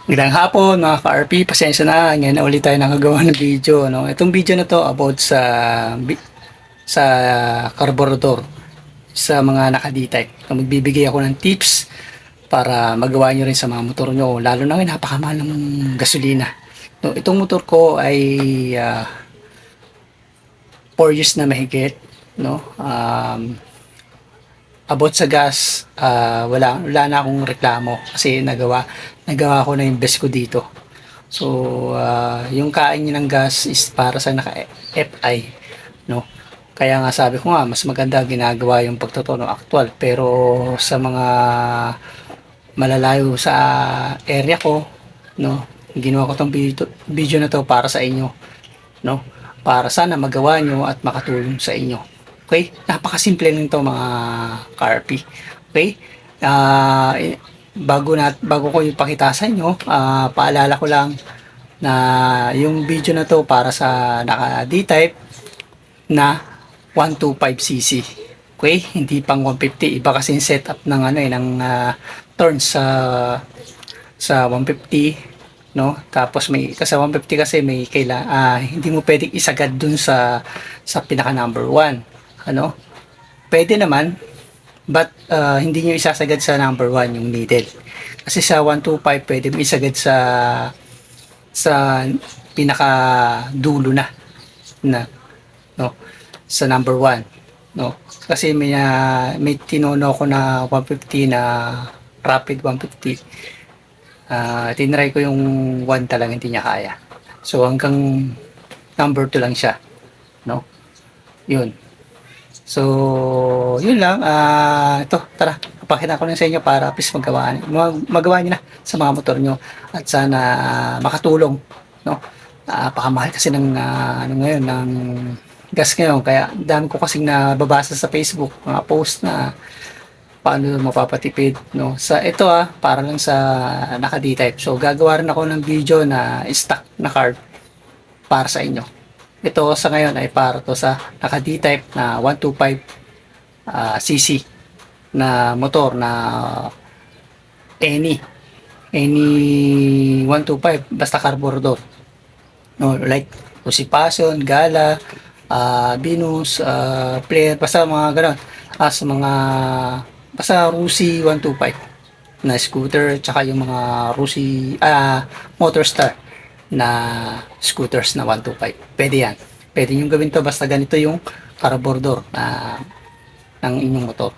Magandang hapon mga ka-RP, pasensya na, ngayon na ulit tayo nakagawa ng video. No? Itong video na to about sa carburetor sa mga naka-D-type. So, magbibigay ako ng tips para magawa nyo rin sa mga motor nyo, lalo na ngayon napakamahal ng gasolina. No, itong motor ko ay 4 years na mahigit. No? About sa gas, wala na akong reklamo kasi nagawa ko na yung best ko dito. So, yung kain niya ng gas is para sa naka-FI, no? Kaya nga sabi ko nga, mas maganda ginagawa yung pagtotono actual. Pero sa mga malalayo sa area ko, no? Ginawa ko tong video na to para sa inyo, no? Para sana magawa nyo at makatulong sa inyo. Okay? Napakasimple lang to mga ka-RP. Okay? Ah, bago ko ipakita sa inyo, paalala ko lang na yung video na to para sa naka D-type na 125cc. Okay? Hindi pang 150. Iba kasi yung setup ng ng turns sa 150, no? Tapos sa 150 kasi hindi mo pwedeng isagad dun sa pinaka number 1. Ano? Pwede naman, but hindi nyo isasagad sa number 1 yung needle. Kasi sa 125 pwede mo isagad sa pinaka dulo na no, sa number 1, no. Kasi may tinono ko na 150 na rapid 150. Tinry ko yung 1 talaga hindi niya kaya. So hanggang number 2 lang siya, no. Yun. So, yun lang. Ito, tara. Papakita ko lang sa inyo para please magawa niyo na sa mga motor nyo. At sana makatulong. No? Napakamahal kasi ng, ngayon, ng gas ngayon. Kaya dami ko kasing nababasa sa Facebook, mga post na paano mapapatipid. No? Ito para lang sa naka D-type. So, gagawa rin ako ng video na stock na card para sa inyo. Ito sa ngayon ay para to sa naka D-type na 125cc na motor na any 125 basta carburetor, no, like Rusi Passion, Gala, Venus, Player, basta mga ganon, sa mga basta Rusi 125 na scooter, tsaka yung mga Rusi Motorstar na scooters na 125. Pwede yan. Pwede nyo gawin to basta ganito yung carburetor ng inyong motor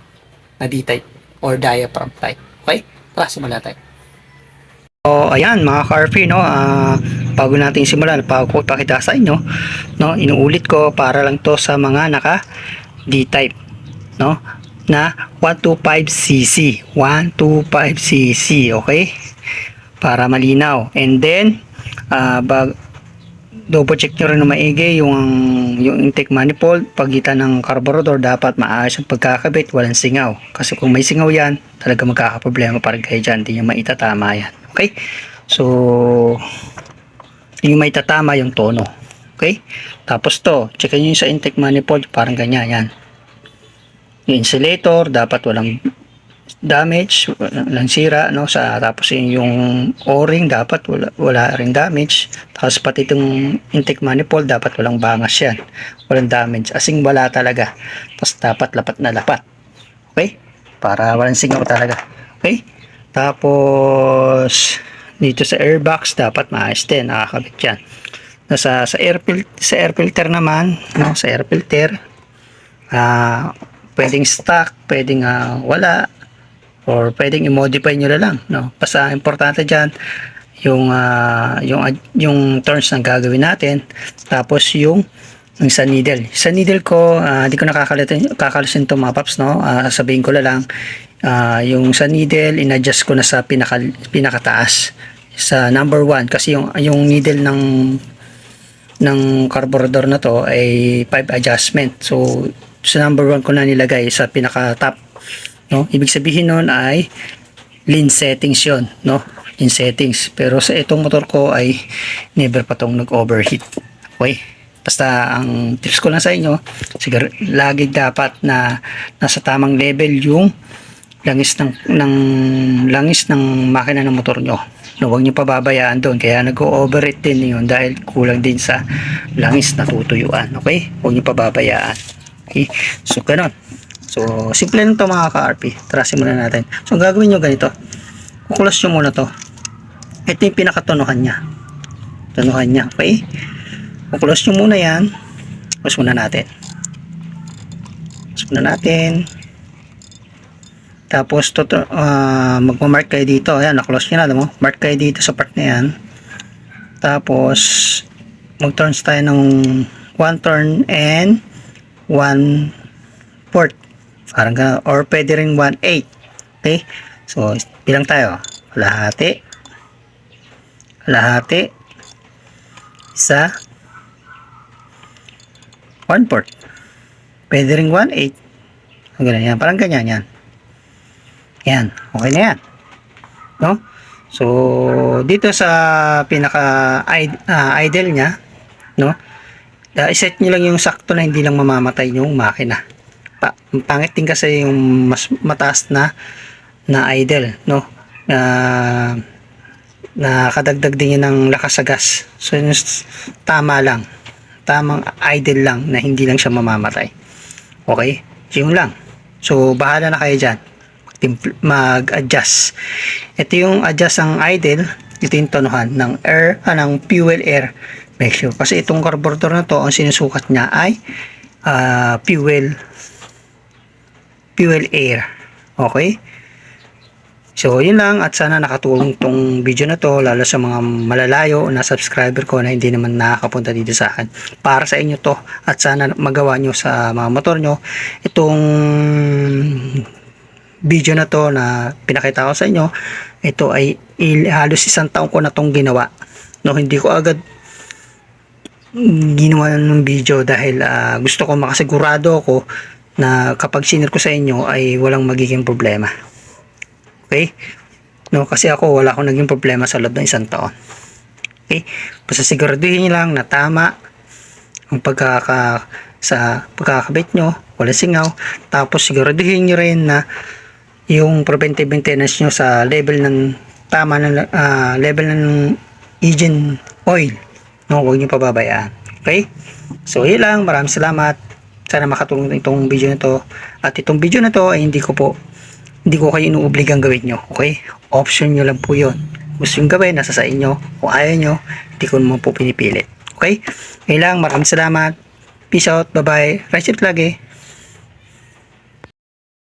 na D-type or diaphragm type. Okay? Tara, simulan tayo. So, ayan mga ka-RP, no? Bago natin simulan, bago ko ipakita sa inyo, no? Inuulit ko para lang to sa mga naka D-type, no? Na 125cc. 125cc, okay? Para malinaw. And then, double check nyo rin na maigi yung intake manifold. Pagitan ng carburetor dapat maayos yung pagkakabit, walang singaw, kasi kung may singaw yan talaga magkakaproblema pa rin kayo dyan, hindi nyo maitatama yan. Okay, so yung maitatama yung tono. Okay, tapos to checkin nyo sa intake manifold, parang ganyan yan. Yung insulator dapat walang damage, walang sira, no? Tapos yung o-ring dapat wala ring damage. Tapos pati itong intake manifold dapat walang bangas yan, walang damage, asing wala talaga. Tapos dapat lapat na lapat, okay, para walang singaw talaga. Okay, tapos dito sa airbox dapat maayos din, nakakabit yan. Sa air filter naman, no? Sa air filter pwedeng stock, pwedeng wala, or pwedeng i-modify nyo na lang, no? Basta importante dyan yung turns na gagawin natin. Tapos yung sa needle ko, hindi ko kakalisin to mga paps, no? Sabihin ko lang, yung sa needle in-adjust ko na sa pinakataas sa number 1, kasi yung needle ng carburetor na to ay 5 adjustment. So sa number 1 ko na nilagay sa pinaka top, no? Ibig sabihin nun ay lean settings yon, no? Lean settings. Pero sa itong motor ko ay never pa tong nag-overheat. Okay, basta ang tips ko lang sa inyo, siguro lagi dapat na nasa tamang level langis ng makina ng motor nyo. No, huwag nyo pababayaan doon, kaya nag-overheat din yun dahil kulang din sa langis na tutuyuan. Okay, huwag nyo pababayaan. Okay, so ganun. So simple lang to mga ka-RP. Trasin muna natin. So gagawin nyo ganito, kukulas nyo muna to. Ito yung pinakatunuhan nya, okay, kukulas nyo muna yan. Kulas muna natin. Tapos magma-mark kayo dito. Ayan, na-close nyo na, mo. Mark kayo dito sa part na yan. Tapos mag-turns tayo ng 1 turn and 1/4. Parang gano'n. Or pwede rin 1/8. Okay? So, bilang tayo. Kalahati. Isa. 1/4. Pwede rin 1/8. Ganyan yan. Parang ganyan yan. Yan, okay na yan, no? So dito sa pinaka idle nya, no, iset nyo lang yung sakto na hindi lang mamamatay yung makina. Pangit din kasi yung mas mataas na idle, no, na kadagdag din yun ng lakas sa gas. So tamang idle lang na hindi lang siya mamamatay. Okay, yun lang. So bahala na kayo dyan mag-adjust. Ito yung adjust ang idle, ito yung tonuhan ng air, ng fuel air ratio. Kasi itong carburetor na to, ang sinusukat niya ay fuel air. Okay? So, yun lang, at sana nakatulong tong video na to, lalo sa mga malalayo na subscriber ko na hindi naman nakakapunta dito sa akin. Para sa inyo to, at sana magawa nyo sa mga motor nyo itong video na to na pinakita ko sa inyo. Ito ay halos 1 taon ko na tong ginawa, no, hindi ko agad ginawa ng video dahil gusto ko makasigurado ako na kapag sinir ko sa inyo ay walang magiging problema. Okay, no, kasi ako wala akong naging problema sa loob ng 1 taon. Okay, basta siguraduhin nyo lang na tama ang pagkakabit nyo, wala singaw. Tapos siguraduhin nyo rin na yung preventive maintenance nyo sa level ng tama ng level ng engine oil, no, huwag nyo pababayaan. Okay, so yun lang, maraming salamat, sana makatulong itong video na to. At itong video na to ay hindi ko kayo inuobligang gawin nyo. Okay, option nyo lang po yun. Gusto yung gawin, nasa sa inyo. Kung ayaw nyo, hindi ko naman po pinipilit. Okay, yun lang, maraming salamat, peace out, bye bye, ride safe lagi.